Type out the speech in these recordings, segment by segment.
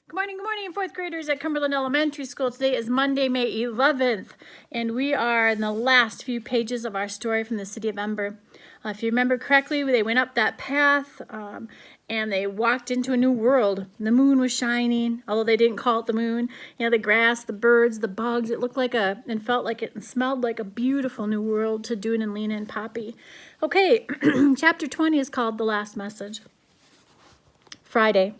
Good morning, fourth graders at Cumberland Elementary School. Today is Monday, May 11th, and we are in the last few pages of our story from the city of Ember. If you remember correctly, they went up that path and they walked into a new world. The moon was shining, although they didn't call it the moon. You know, the grass, the birds, the bugs, it looked like and felt like it and smelled like a beautiful new world to Dune and Lena and Poppy. Okay, chapter 20 is called The Last Message. Friday.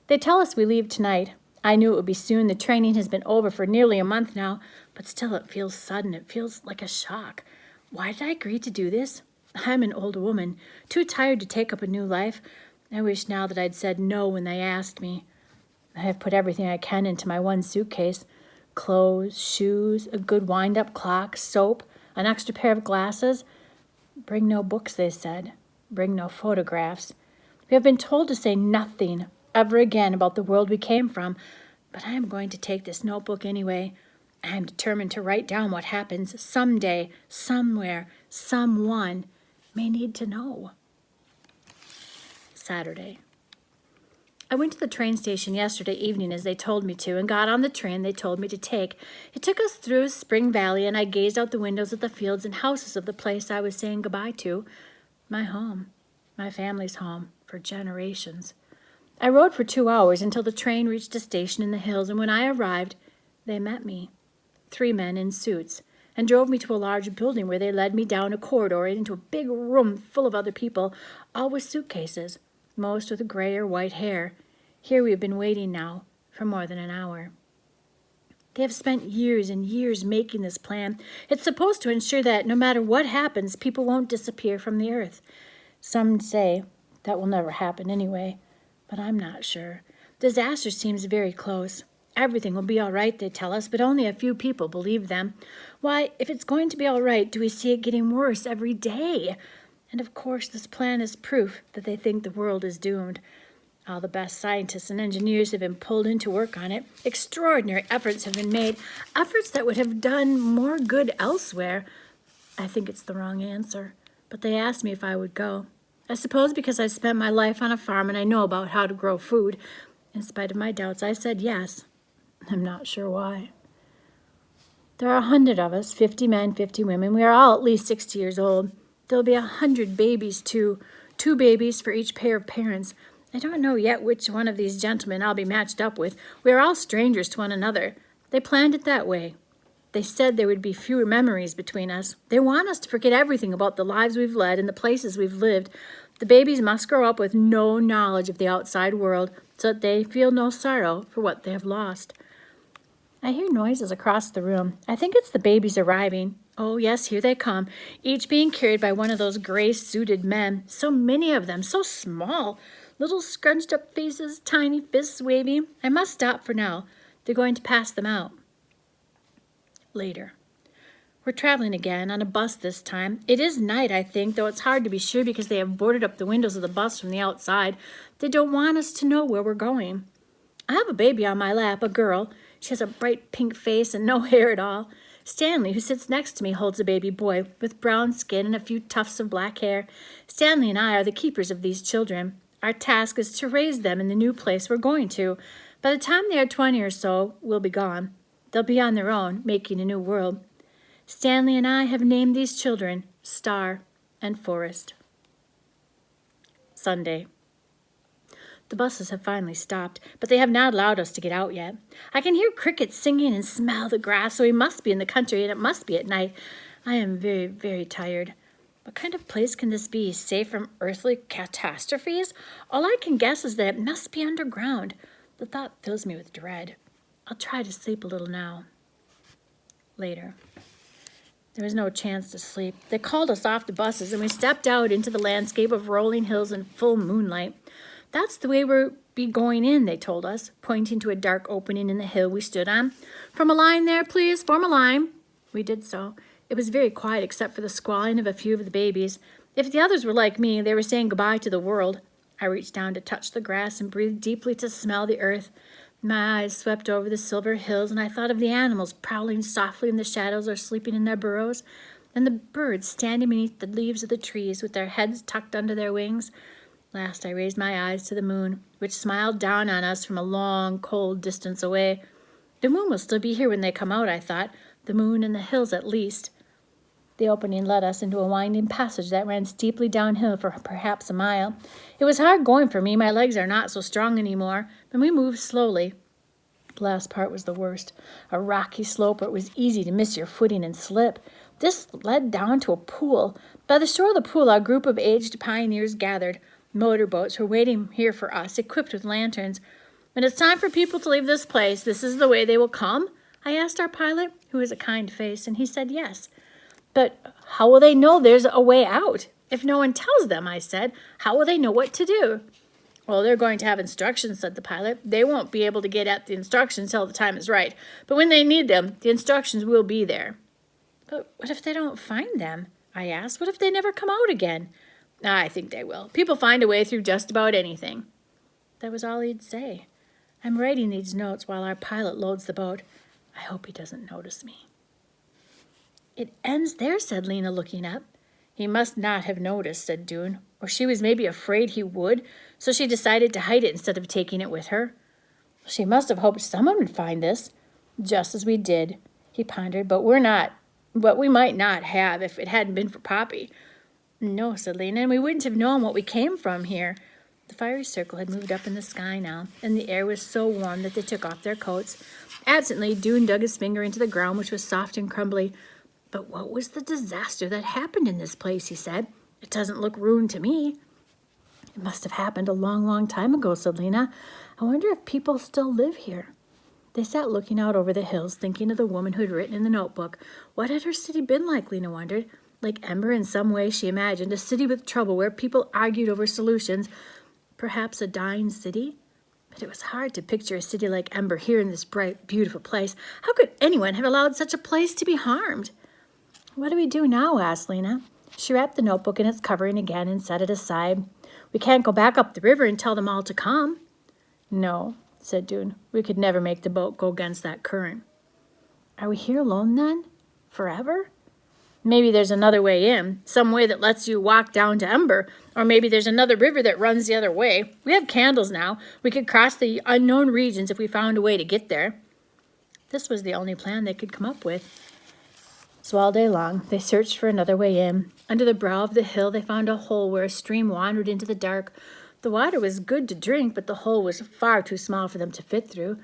They tell us we leave tonight. I knew it would be soon. The training has been over for nearly a month now, but still it feels sudden. It feels like a shock. Why did I agree to do this? I'm an old woman, too tired to take up a new life. I wish now that I'd said no when they asked me. I have put everything I can into my one suitcase. Clothes, shoes, a good wind-up clock, soap, an extra pair of glasses. Bring no books, they said. Bring no photographs. We have been told to say nothing ever again about the world we came from, but I am going to take this notebook anyway. I am determined to write down what happens someday, somewhere, someone may need to know. Saturday. I went to the train station yesterday evening as they told me to and got on the train they told me to take. It took us through Spring Valley and I gazed out the windows at the fields and houses of the place I was saying goodbye to. My home, my family's home for generations. I rode for 2 hours until the train reached a station in the hills, and when I arrived, they met me, 3 men in suits, and drove me to a large building where they led me down a corridor into a big room full of other people, all with suitcases, most with gray or white hair. Here we have been waiting now for more than an hour. They have spent years and years making this plan. It's supposed to ensure that no matter what happens, people won't disappear from the earth. Some say that will never happen anyway. But I'm not sure. Disaster seems very close. Everything will be all right, they tell us, but only a few people believe them. Why, if it's going to be all right, do we see it getting worse every day? And of course, this plan is proof that they think the world is doomed. All the best scientists and engineers have been pulled in to work on it. Extraordinary efforts have been made, efforts that would have done more good elsewhere. I think it's the wrong answer, but they asked me if I would go. I suppose because I spent my life on a farm and I know about how to grow food. In spite of my doubts, I said yes. I'm not sure why. There are 100 of us, 50 men, 50 women. We are all at least 60 years old. There will be 100 babies too, 2 babies for each pair of parents. I don't know yet which one of these gentlemen I'll be matched up with. We are all strangers to one another. They planned it that way. They said there would be fewer memories between us. They want us to forget everything about the lives we've led and the places we've lived. The babies must grow up with no knowledge of the outside world so that they feel no sorrow for what they have lost. I hear noises across the room. I think it's the babies arriving. Oh, yes, here they come, each being carried by one of those gray-suited men. So many of them, so small. Little scrunched-up faces, tiny fists waving. I must stop for now. They're going to pass them out. Later. We're traveling again, on a bus this time. It is night, I think, though it's hard to be sure because they have boarded up the windows of the bus from the outside. They don't want us to know where we're going. I have a baby on my lap, a girl. She has a bright pink face and no hair at all. Stanley, who sits next to me, holds a baby boy with brown skin and a few tufts of black hair. Stanley and I are the keepers of these children. Our task is to raise them in the new place we're going to. By the time they are 20 or so, we'll be gone. They'll be on their own, making a new world. Stanley and I have named these children Star and Forest. Sunday. The buses have finally stopped, but they have not allowed us to get out yet. I can hear crickets singing and smell the grass, so we must be in the country and it must be at night. I am very, very tired. What kind of place can this be, safe from earthly catastrophes? All I can guess is that it must be underground. The thought fills me with dread. I'll try to sleep a little now. Later. There was no chance to sleep. They called us off the buses, and we stepped out into the landscape of rolling hills and full moonlight. That's the way we'll be going in, they told us, pointing to a dark opening in the hill we stood on. Form a line there, please. Form a line. We did so. It was very quiet except for the squalling of a few of the babies. If the others were like me, they were saying goodbye to the world. I reached down to touch the grass and breathed deeply to smell the earth. My eyes swept over the silver hills, and I thought of the animals prowling softly in the shadows or sleeping in their burrows, and the birds standing beneath the leaves of the trees with their heads tucked under their wings. Last I raised my eyes to the moon, which smiled down on us from a long, cold distance away. The moon will still be here when they come out, I thought. The moon and the hills at least. The opening led us into a winding passage that ran steeply downhill for perhaps a mile. It was hard going for me. My legs are not so strong anymore, and we moved slowly. The last part was the worst. A rocky slope where it was easy to miss your footing and slip. This led down to a pool. By the shore of the pool, a group of aged pioneers gathered. Motorboats were waiting here for us, equipped with lanterns. "When it's time for people to leave this place, this is the way they will come?" I asked our pilot, who has a kind face, and he said yes. "But how will they know there's a way out? If no one tells them," I said, "how will they know what to do?" "Well, they're going to have instructions," said the pilot. "They won't be able to get at the instructions till the time is right. But when they need them, the instructions will be there." "But what if they don't find them?" I asked. "What if they never come out again?" "I think they will. People find a way through just about anything." That was all he'd say. I'm writing these notes while our pilot loads the boat. I hope he doesn't notice me. "It ends there," said Lena, looking up. "He must not have noticed," said Dune, "or she was maybe afraid he would, so she decided to hide it instead of taking it with her." "She must have hoped someone would find this." "Just as we did," he pondered, but we might not have if it hadn't been for Poppy." "No," said Lena, "and we wouldn't have known what we came from here." The fiery circle had moved up in the sky now, and the air was so warm that they took off their coats. Absently, Dune dug his finger into the ground, which was soft and crumbly. "But what was the disaster that happened in this place?" he said. "It doesn't look ruined to me." "It must have happened a long, long time ago," said Lena. "I wonder if people still live here." They sat looking out over the hills, thinking of the woman who had written in the notebook. What had her city been like, Lena wondered? Like Ember in some way, she imagined, a city with trouble where people argued over solutions. Perhaps a dying city? But it was hard to picture a city like Ember here in this bright, beautiful place. How could anyone have allowed such a place to be harmed? "What do we do now?" asked Lena. She wrapped the notebook in its covering again and set it aside. "We can't go back up the river and tell them all to come." "No," said Dune. "We could never make the boat go against that current." "Are we here alone then? Forever?" "Maybe there's another way in, some way that lets you walk down to Ember, or maybe there's another river that runs the other way. We have candles now. We could cross the unknown regions if we found a way to get there." This was the only plan they could come up with. So all day long, they searched for another way in. Under the brow of the hill, they found a hole where a stream wandered into the dark. The water was good to drink, but the hole was far too small for them to fit through.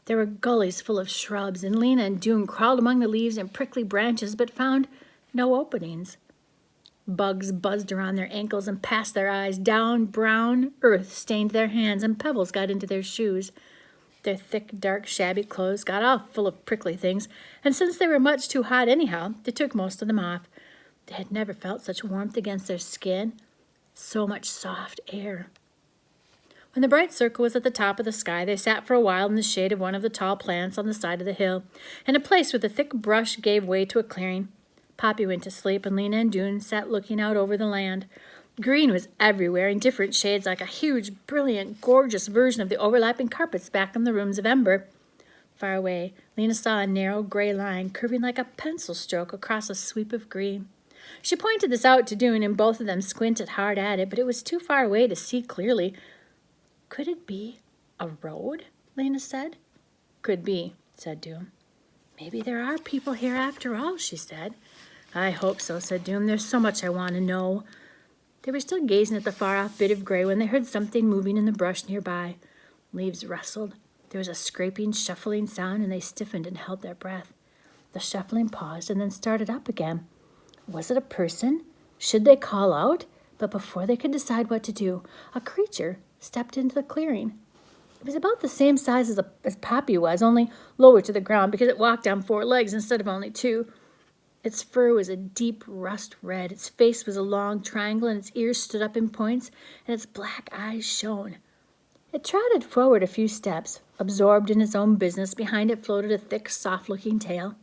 There were gullies full of shrubs, and Lena and Dune crawled among the leaves and prickly branches, but found no openings. Bugs buzzed around their ankles and past their eyes. Down brown earth stained their hands, and pebbles got into their shoes. Their thick, dark, shabby clothes got all full of prickly things, and since they were much too hot anyhow, they took most of them off. They had never felt such warmth against their skin, so much soft air. When the bright circle was at the top of the sky, they sat for a while in the shade of one of the tall plants on the side of the hill, in a place where the thick brush gave way to a clearing. Poppy went to sleep, and Lena and Dune sat looking out over the land. Green was everywhere, in different shades, like a huge, brilliant, gorgeous version of the overlapping carpets back in the rooms of Ember. Far away, Lena saw a narrow gray line curving like a pencil stroke across a sweep of green. She pointed this out to Dune, and both of them squinted hard at it, but it was too far away to see clearly. "Could it be a road?" Lena said. "Could be," said Dune. "Maybe there are people here after all," she said. "I hope so," said Dune. "There's so much I want to know." They were still gazing at the far-off bit of gray when they heard something moving in the brush nearby. Leaves rustled. There was a scraping, shuffling sound, and they stiffened and held their breath. The shuffling paused and then started up again. Was it a person? Should they call out? But before they could decide what to do, a creature stepped into the clearing. It was about the same size as Poppy was, only lower to the ground because it walked on 4 legs instead of only 2. Its fur was a deep rust red, its face was a long triangle, and its ears stood up in points, and its black eyes shone. It trotted forward a few steps, absorbed in its own business. Behind it floated a thick, soft-looking tail.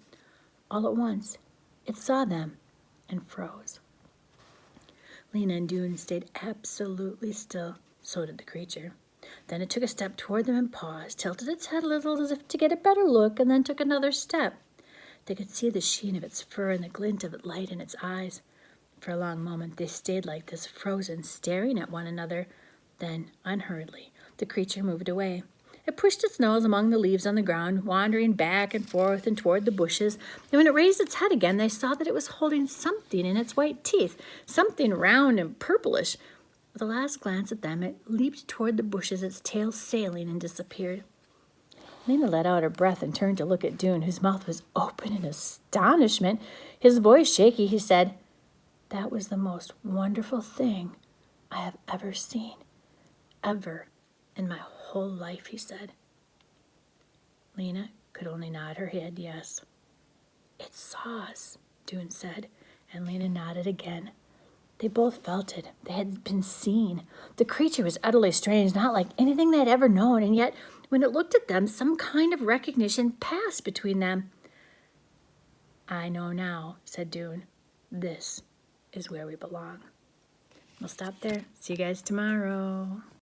All at once, it saw them and froze. Lena and Dune stayed absolutely still. So did the creature. Then it took a step toward them and paused, tilted its head a little as if to get a better look, and then took another step. They could see the sheen of its fur and the glint of light in its eyes. For a long moment they stayed like this, frozen, staring at one another. Then, unhurriedly, the creature moved away. It pushed its nose among the leaves on the ground, wandering back and forth and toward the bushes, and when it raised its head again, they saw that it was holding something in its white teeth, something round and purplish. With a last glance at them, it leaped toward the bushes, its tail sailing, and disappeared. Lena let out her breath and turned to look at Dune, whose mouth was open in astonishment. His voice shaky, he said, "That was the most wonderful thing I have ever seen. Ever in my whole life," he said. Lena could only nod her head yes. "It saw us," Dune said, and Lena nodded again. They both felt it. They had been seen. The creature was utterly strange, not like anything they had ever known, and yet when it looked at them, some kind of recognition passed between them. "I know now," said Dune. "This is where we belong." We'll stop there. See you guys tomorrow.